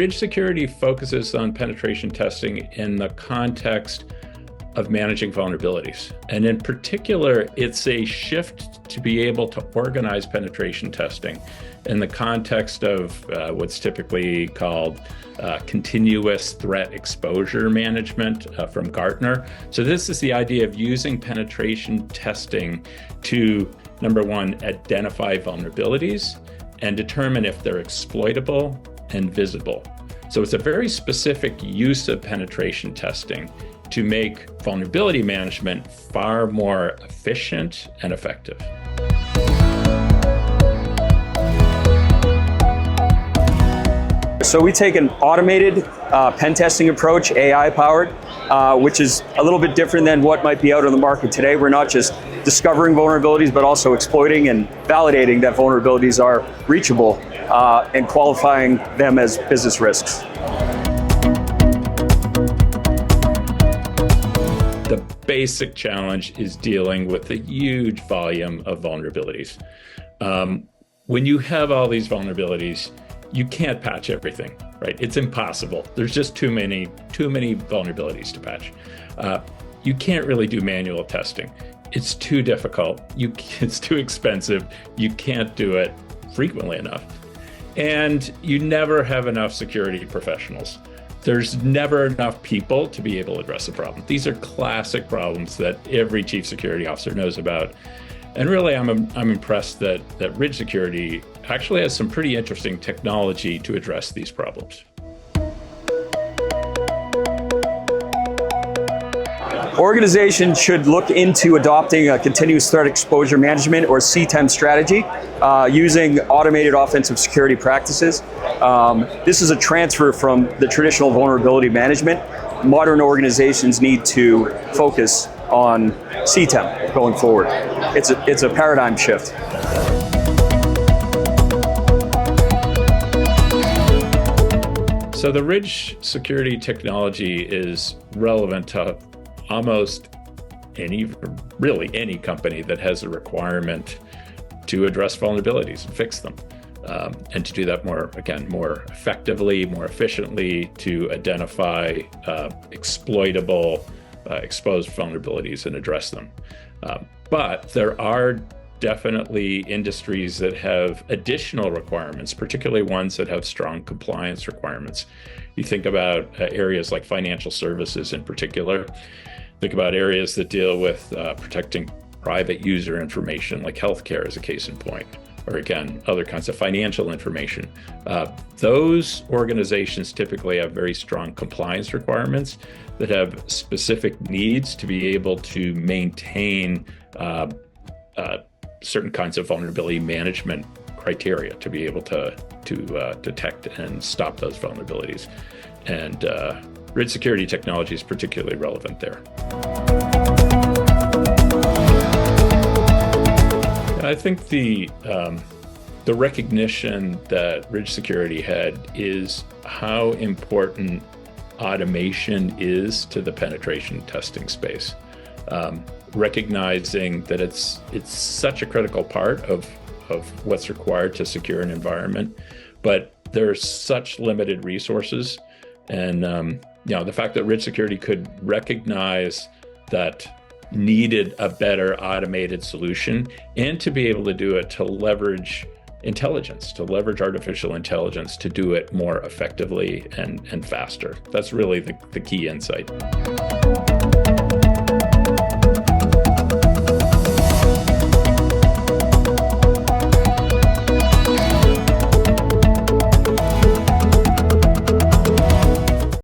Ridge Security focuses on penetration testing in the context of managing vulnerabilities. And in particular, it's a shift to be able to organize penetration testing in the context of what's typically called continuous threat exposure management from Gartner. So this is the idea of using penetration testing to, number one, identify vulnerabilities and determine if they're exploitable and visible. So it's a very specific use of penetration testing to make vulnerability management far more efficient and effective. So we take an automated pen testing approach, AI powered, which is a little bit different than what might be out on the market today. We're not just discovering vulnerabilities, but also exploiting and validating that vulnerabilities are reachable and qualifying them as business risks. The basic challenge is dealing with the huge volume of vulnerabilities. When you have all these vulnerabilities, you can't patch everything, right? It's impossible. There's just too many vulnerabilities to patch. You can't really do manual testing. It's too difficult. It's too expensive. You can't do it frequently enough. And you never have enough security professionals. There's never enough people to be able to address the problem. These are classic problems that every chief security officer knows about. And really, I'm impressed that Ridge Security actually has some pretty interesting technology to address these problems. Organizations should look into adopting a continuous threat exposure management, or CTEM strategy, using automated offensive security practices. This is a transfer from the traditional vulnerability management. Modern organizations need to focus on CTEM going forward. It's a paradigm shift. So the Ridge Security technology is relevant to almost any company that has a requirement to address vulnerabilities and fix them. And to do that more effectively, more efficiently, to identify exploitable, exposed vulnerabilities and address them. But there are definitely industries that have additional requirements, particularly ones that have strong compliance requirements. You think about areas like financial services in particular. Think about areas that deal with protecting private user information, like healthcare is a case in point, or again, other kinds of financial information. Those organizations typically have very strong compliance requirements that have specific needs to be able to maintain certain kinds of vulnerability management criteria to be able to detect and stop those vulnerabilities. And Ridge Security technology is particularly relevant there. I think the recognition that Ridge Security had is how important automation is to the penetration testing space. Recognizing that it's such a critical part of what's required to secure an environment, but there's such limited resources. And the fact that Ridge Security could recognize that needed a better automated solution, and to be able to do it to leverage intelligence, to leverage artificial intelligence to do it more effectively and faster. That's really the key insight.